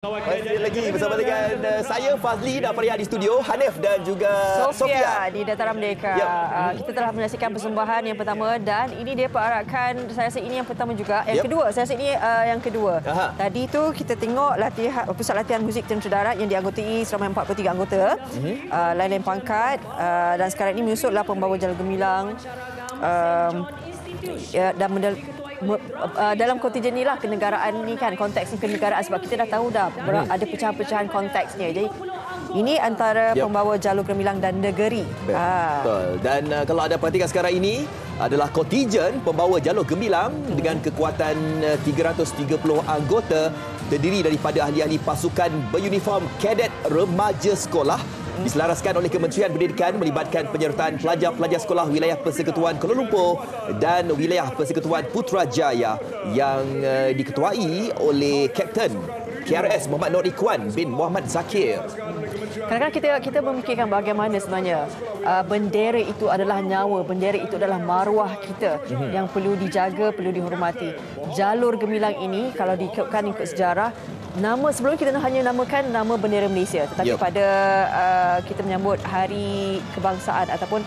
Masih lagi bersama dengan saya Fazli dan Faria di studio, Hanif dan juga Sofia di Dataran Merdeka. Yep. Kita telah menyaksikan persembahan yang pertama dan ini dia perarakan, saya rasa ini yang pertama juga. Yang kedua, saya rasa ini yang kedua. Tadi tu kita tengok pusat latihan muzik tentera darat yang dianggotai seramai 43 anggota. Lain-lain pangkat dan sekarang ini menyusutlah pembawa jala gemilang dan dalam kontingen ni lah kenegaraan ni kan, konteks kenegaraan, sebab kita dah tahu dah ada pecahan-pecahan konteksnya. Jadi ini antara pembawa jalur gemilang dan negeri. Betul. Dan kalau anda perhatikan sekarang ini adalah kontingen pembawa jalur gemilang dengan kekuatan 330 anggota, terdiri daripada ahli-ahli pasukan beruniform kadet remaja sekolah, diselaraskan oleh Kementerian Pendidikan, melibatkan penyertaan pelajar-pelajar sekolah wilayah Persekutuan Kuala Lumpur dan wilayah Persekutuan Putrajaya yang diketuai oleh Kapten KRS Muhammad Nur Ikhwan bin Muhammad Zakir. Kadang-kadang kita memikirkan bagaimana sebenarnya bendera itu adalah nyawa, bendera itu adalah maruah kita yang perlu dijaga, perlu dihormati. Jalur gemilang ini kalau diikutkan ikut sejarah, nama sebelum kita hanya namakan nama bendera Malaysia, tetapi pada kita menyambut hari kebangsaan ataupun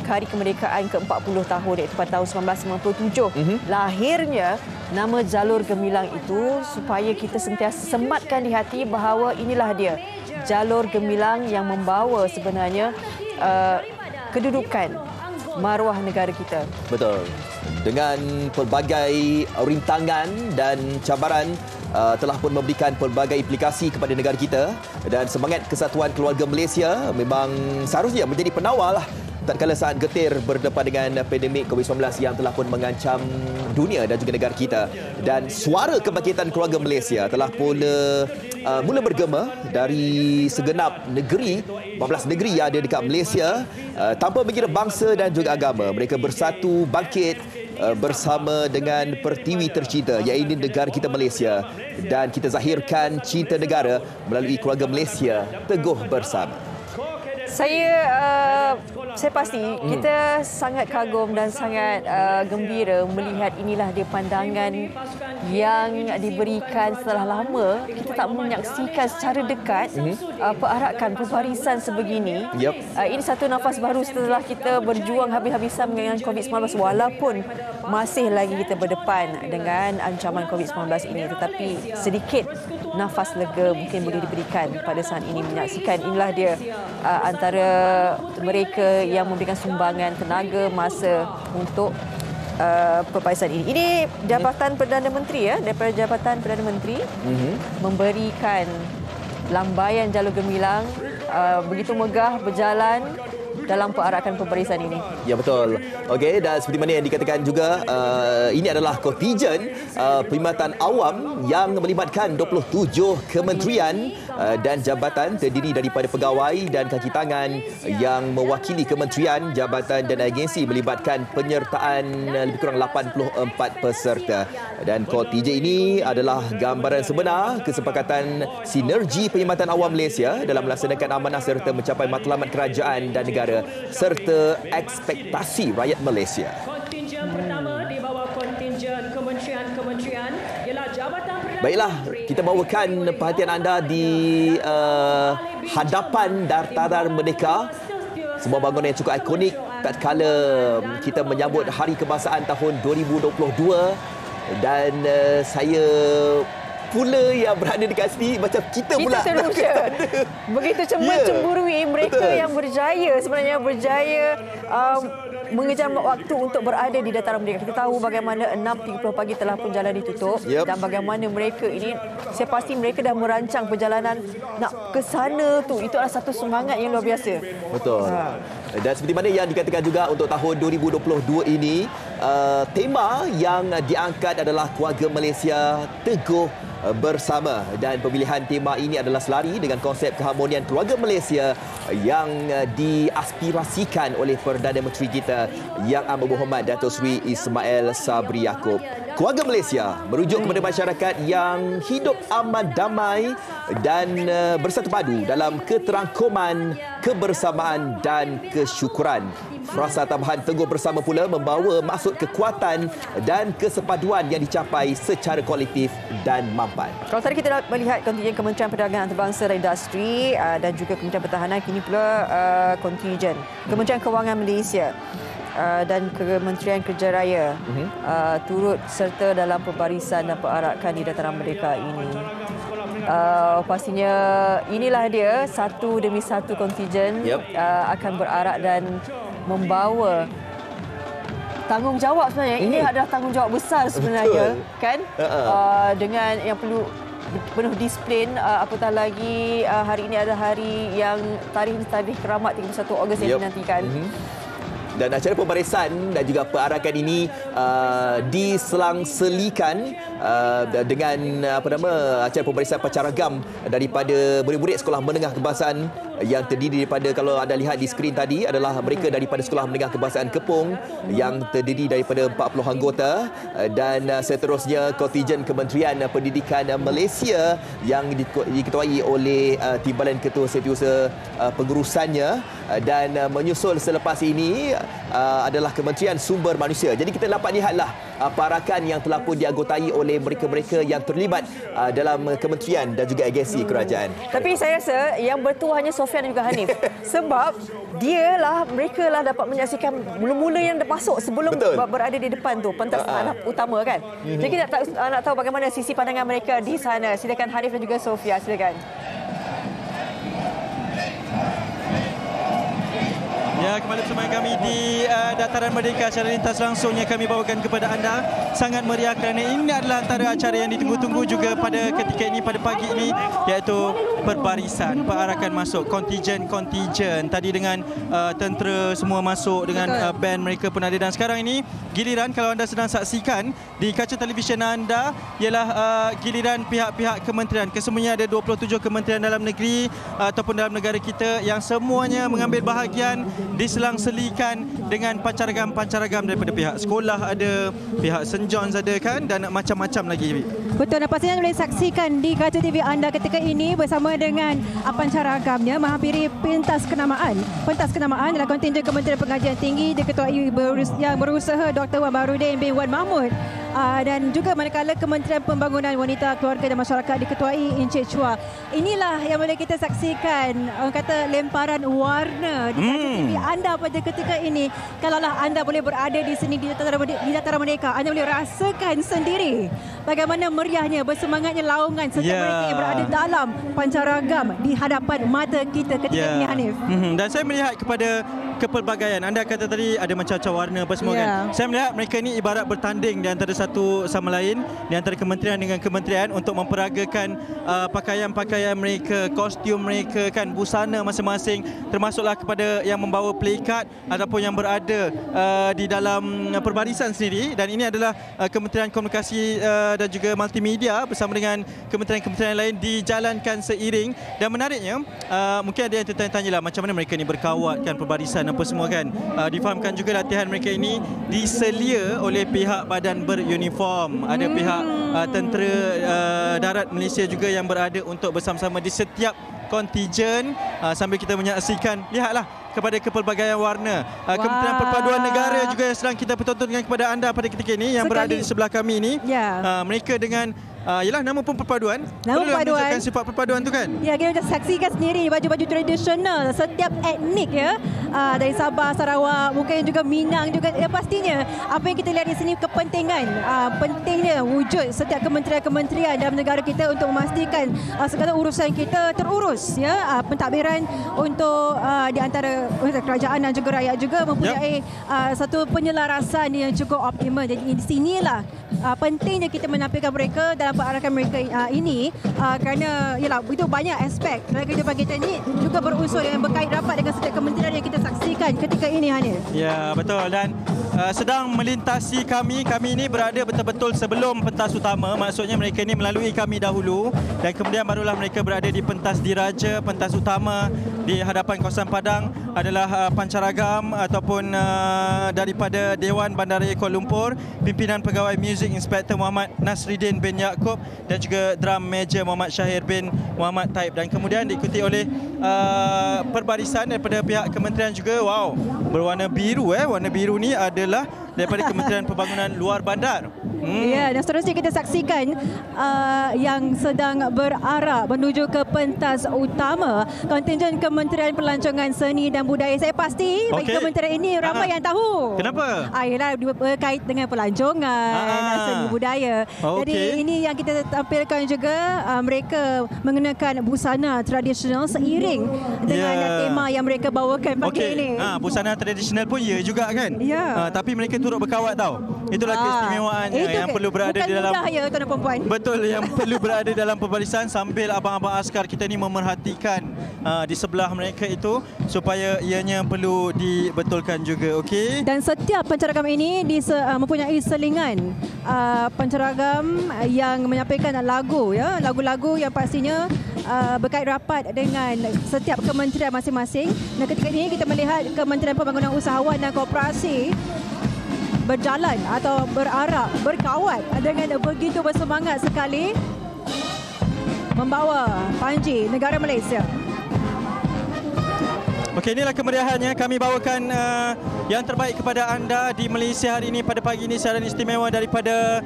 hari kemerdekaan ke-40 tahun, iaitu pada tahun 1997, lahirnya nama jalur gemilang itu supaya kita sentiasa sematkan di hati bahawa inilah dia jalur gemilang yang membawa sebenarnya kedudukan maruah negara kita. Betul. Dengan pelbagai rintangan dan cabaran, telah pun memberikan pelbagai implikasi kepada negara kita, dan semangat kesatuan keluarga Malaysia memang seharusnya menjadi penawal tatkala saat getir berdepan dengan pandemik COVID-19 yang telah pun mengancam dunia dan juga negara kita. Dan suara kebangkitan keluarga Malaysia telah pula mula bergema dari segenap negeri, 14 negeri yang ada dekat Malaysia, tanpa mengira bangsa dan juga agama. Mereka bersatu bangkit bersama dengan pertiwi tercinta, iaitu negara kita Malaysia, dan kita zahirkan cinta negara melalui keluarga Malaysia teguh bersama. Saya pasti kita sangat kagum dan sangat gembira melihat inilah dia pandangan yang diberikan setelah lama kita tak menyaksikan secara dekat perarakan pembarisan sebegini. Ini satu nafas baru setelah kita berjuang habis-habisan dengan COVID-19, walaupun masih lagi kita berdepan dengan ancaman COVID-19 ini, tetapi sedikit nafas lega mungkin boleh diberikan pada saat ini menyaksikan inilah dia antara mereka yang memberikan sumbangan tenaga, masa untuk perbarisan ini. Ini Jabatan Perdana Menteri daripada Jabatan Perdana Menteri memberikan lambaian jalur gemilang begitu megah berjalan dalam perarakan pembarisan ini. Ya, betul. Okey, dan seperti mana yang dikatakan juga, ini adalah kontingen perkhidmatan awam yang melibatkan 27 kementerian dan jabatan, terdiri daripada pegawai dan kaki tangan yang mewakili kementerian, jabatan dan agensi, melibatkan penyertaan lebih kurang 84 peserta. Dan kontingen ini adalah gambaran sebenar kesepakatan sinergi perkhidmatan awam Malaysia dalam melaksanakan amanah serta mencapai matlamat kerajaan dan negara serta ekspektasi rakyat Malaysia. Kontingen pertama di bawah kontingen kementerian ialah Jabatan Perdana. Baiklah, kita bawakan perhatian anda di hadapan Dataran Merdeka, sebuah bangunan yang cukup ikonik tatkala kita menyambut Hari Kebangsaan tahun 2022, dan saya pula yang berada dekat sini, macam kita pula terusha. Begitu cemburui mereka yang berjaya, sebenarnya berjaya mengejar waktu untuk berada di Dataran Merdeka. Kita tahu bagaimana 6.30 pagi telah pun jalan ditutup, dan bagaimana mereka ini, saya pasti mereka dah merancang perjalanan nak ke sana tu. Itu adalah satu semangat yang luar biasa. Betul. Dan seperti mana yang dikatakan juga untuk tahun 2022 ini, tema yang diangkat adalah keluarga Malaysia teguh bersama, dan pemilihan tema ini adalah selari dengan konsep keharmonian keluarga Malaysia yang diaspirasikan oleh Perdana Menteri kita Yang Amat Berhormat Datuk Seri Ismail Sabri Yaakob. Keluarga Malaysia merujuk kepada masyarakat yang hidup aman damai dan bersatu padu dalam keterangkuman, kebersamaan dan kesyukuran. Frasa tambahan teguh bersama pula membawa maksud kekuatan dan kesepaduan yang dicapai secara kolektif dan mampu. hadapan. Kalau tadi kita melihat kontingen Kementerian Perdagangan Antarabangsa dan Industri dan juga Kementerian Pertahanan, kini pula kontingen Kementerian Kewangan Malaysia dan Kementerian Kerja Raya turut serta dalam pembarisan dan perarakan di Dataran Merdeka ini. Pastinya inilah dia satu demi satu kontingen akan berarak dan membawa tanggungjawab sebenarnya. Ini adalah tanggungjawab besar sebenarnya. Betul. Kan? Dengan yang perlu penuh disiplin, apatah lagi hari ini adalah hari yang tarikh keramat 31 Ogos yang dinantikan. Dan acara pembarisan dan juga perarakan ini diselang-selikan dengan acara pembarisan pancaragam daripada murid-murid sekolah menengah kebangsaan yang terdiri daripada, kalau anda lihat di skrin tadi, adalah mereka daripada Sekolah Menengah Kebangsaan Kepong yang terdiri daripada 40 anggota, dan seterusnya kontingen Kementerian Pendidikan Malaysia yang diketuai oleh Timbalan Ketua Setiausaha pengurusannya, dan menyusul selepas ini adalah Kementerian Sumber Manusia. Jadi kita dapat lihatlah parakan yang telah pun dianggotai oleh mereka-mereka yang terlibat dalam kementerian dan juga agensi kerajaan. Tapi saya rasa yang bertuah hanya Sofian dan juga Hanif. Sebab mereka lah dapat menyaksikan mula-mula yang masuk sebelum berada di depan tu, pentas utama kan. Jadi kita nak tahu bagaimana sisi pandangan mereka di sana. Silakan Hanif dan juga Sofia, silakan. Ya, kembali bersama kami di Dataran Merdeka. Acara lintas langsung yang kami bawakan kepada anda sangat meriah kerana ini adalah antara acara yang ditunggu-tunggu juga pada ketika ini, pada pagi ini, iaitu perbarisan, perarakan masuk kontingen. Tadi dengan tentera semua masuk dengan band mereka pun ada, dan sekarang ini giliran, kalau anda sedang saksikan di kaca televisyen anda, ialah giliran pihak-pihak kementerian. Kesemuanya ada 27 kementerian dalam negeri ataupun dalam negara kita yang semuanya mengambil bahagian, diselang-selikan dengan pancaragam daripada pihak sekolah ada, pihak St. John's ada kan, dan macam-macam lagi. Betul, dan pastinya boleh saksikan di kaca TV anda ketika ini bersama dengan pancaragamnya menghampiri pentas kenamaan adalah kontingen Kementerian Pengajian Tinggi diketuai yang berusaha Dr. Wan Baharudin bin Wan Mahmud, dan juga manakala Kementerian Pembangunan Wanita, Keluarga dan Masyarakat diketuai Encik Chua. Inilah yang boleh kita saksikan, orang kata lemparan warna di kaca TV anda pada ketika ini. Kalaulah anda boleh berada di sini di Dataran Merdeka, anda boleh rasakan sendiri bagaimana meriahnya, bersemangatnya laungan setiap mereka yang berada dalam pancaragam di hadapan mata kita ketika ini, Hanif. Dan saya melihat kepada kepelbagaian. Anda kata tadi ada macam-macam warna apa semua kan. Saya melihat mereka ini ibarat bertanding di antara satu sama lain, di antara kementerian dengan kementerian untuk memperagakan pakaian-pakaian mereka, kostum mereka kan, busana masing-masing, termasuklah kepada yang membawa plakat ataupun yang berada di dalam perbarisan sendiri. Dan ini adalah Kementerian Komunikasi dan juga Multimedia bersama dengan kementerian-kementerian lain dijalankan seiring. Dan menariknya, mungkin ada yang tertanya-tanyalah macam mana mereka ni berkawat kan, perbarisan apa semua kan. Difahamkan juga latihan mereka ini diselia oleh pihak badan beruniform. Ada pihak tentera darat Malaysia juga yang berada untuk bersama-sama di setiap kontingen. Sambil kita menyaksikan, lihatlah kepada kepelbagaian warna. Kementerian Perpaduan Negara juga yang sedang kita pertontonkan kepada anda pada ketika ini, yang berada di sebelah kami ini. Mereka dengan yalah, nama pun perpaduan. Nama perpaduan. Menunjukkan sifat perpaduan tu kan. Ya, kita boleh saksikan sendiri baju-baju tradisional setiap etnik ya. Dari Sabah, Sarawak, mungkin juga Minang juga. Ya, pastinya apa yang kita lihat di sini kepentingan, pentingnya wujud setiap kementerian-kementerian dalam negara kita untuk memastikan segala urusan kita terurus ya. Pentadbiran untuk di antara kerajaan dan juga rakyat juga mempunyai satu penyelarasan yang cukup optimal. Jadi di sinilah pentingnya kita menampilkan mereka dalam perarakan mereka ini, kerana yalah, itu banyak aspek dalam kehidupan kita ini juga berunsur yang berkait rapat dengan setiap kementerian yang kita saksikan ketika ini, Hanif. Ya, betul. Dan sedang melintasi kami ini berada betul-betul sebelum pentas utama. Maksudnya mereka ini melalui kami dahulu dan kemudian barulah mereka berada di pentas diraja, pentas utama di hadapan kawasan Padang adalah pancaragam ataupun daripada Dewan Bandaraya Kuala Lumpur, pimpinan pegawai muzik Inspektor Muhammad Nasridin bin Yaakob dan juga drum major Muhammad Syahir bin Muhammad Taib, dan kemudian diikuti oleh perbarisan daripada pihak kementerian juga. Wow, berwarna biru. Warna biru ni adalah daripada Kementerian Pembangunan Luar Bandar. Ya, dan seterusnya kita saksikan yang sedang berarah menuju ke pentas utama kontingen Kementerian Pelancongan Seni dan Budaya. Saya pasti bagi kementerian ini ramai yang tahu. Kenapa? Ialah berkait dengan pelancongan, seni budaya. Jadi ini yang kita tampilkan juga, mereka mengenakan busana tradisional seiring dengan tema yang mereka bawakan pagi ini. Busana tradisional pun ya juga kan? Ya. Tapi mereka turut berkawat tau. Itulah keistimewaannya yang perlu berada di dalam. Bukan mudah ya tuan-tuan perempuan. Betul, yang perlu berada dalam pembarisan sambil abang-abang askar kita ni memerhatikan di sebelah mereka itu supaya ianya perlu dibetulkan juga. Okey. Dan setiap penceragam ini mempunyai selingan penceragam yang menyampaikan lagu, ya, lagu-lagu yang pastinya berkait rapat dengan setiap kementerian masing-masing. Dan ketika ini kita melihat Kementerian Pembangunan Usahawan dan Koperasi berjalan atau berarah, berkawat dengan begitu bersemangat sekali membawa panji negara Malaysia. Okey, inilah kemeriahannya. Kami bawakan yang terbaik kepada anda di Malaysia hari ini pada pagi ini, siaran istimewa daripada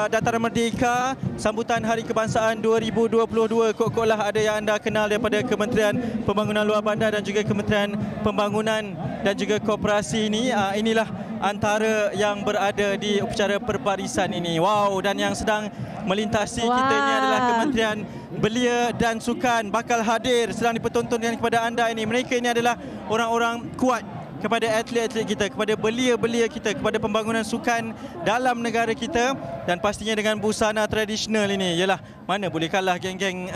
Dataran Merdeka, sambutan Hari Kebangsaan 2022. Kok-koklah ada yang anda kenal daripada Kementerian Pembangunan Luar Bandar dan juga Kementerian Pembangunan dan juga Koperasi ini. Inilah antara yang berada di upacara perbarisan ini. Wow, dan yang sedang melintasi kita ini adalah Kementerian Belia dan Sukan, bakal hadir sedang dipertontonkan kepada anda ini. Mereka ini adalah orang-orang kuat kepada atlet-atlet kita, kepada belia-belia kita, kepada pembangunan sukan dalam negara kita, dan pastinya dengan busana tradisional ini. Yalah, mana boleh kalah geng-geng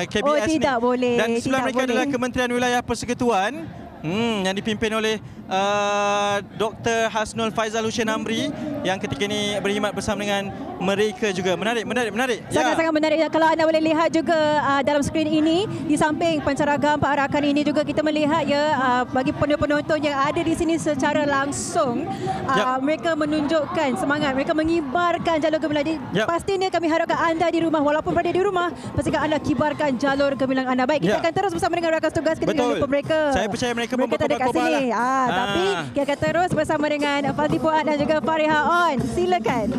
KBS ni. Tidak boleh. Dan sebelah mereka adalah Kementerian Wilayah Persekutuan yang dipimpin oleh Dr. Hasnul Faizal Hussein Amri yang ketika ini berkhidmat bersama dengan mereka juga. Menarik. Sangat-sangat menarik. Kalau anda boleh lihat juga dalam skrin ini, di samping penceragam perarakan ini juga kita melihat bagi penonton yang ada di sini secara langsung, mereka menunjukkan semangat, mereka mengibarkan jalur gemilang. Pastinya kami harapkan anda di rumah, walaupun berada di rumah, pastikan anda kibarkan jalur gemilang anda. Baik, kita akan terus bersama dengan rakan tugas kita. Jangan lupa mereka. Saya percaya mereka tak ada kat sini. Tapi kita akan terus bersama dengan Fazli Fuad dan juga Fariha On. Silakan.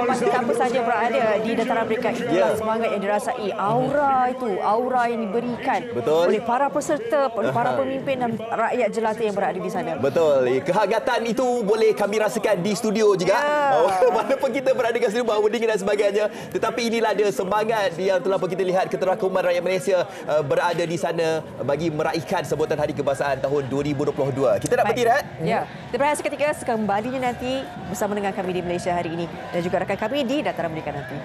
Siapa saja berada di dataran mereka, itulah semangat yang dirasai, aura yang diberikan oleh para peserta, para pemimpin dan rakyat jelata yang berada di sana. Betul. Kehangatan itu boleh kami rasakan di studio juga. Walaupun kita berada di rumah, berdingin dan sebagainya, tetapi inilah dia semangat yang telah kita lihat keterakuman rakyat Malaysia berada di sana bagi meraihkan sambutan Hari Kebangsaan tahun 2022. Kita nak bertirat? Ya. Kita berehat seketika, kembalinya nanti bersama dengan kami di Malaysia hari ini dan juga rakan kami di Dataran Merdeka nanti.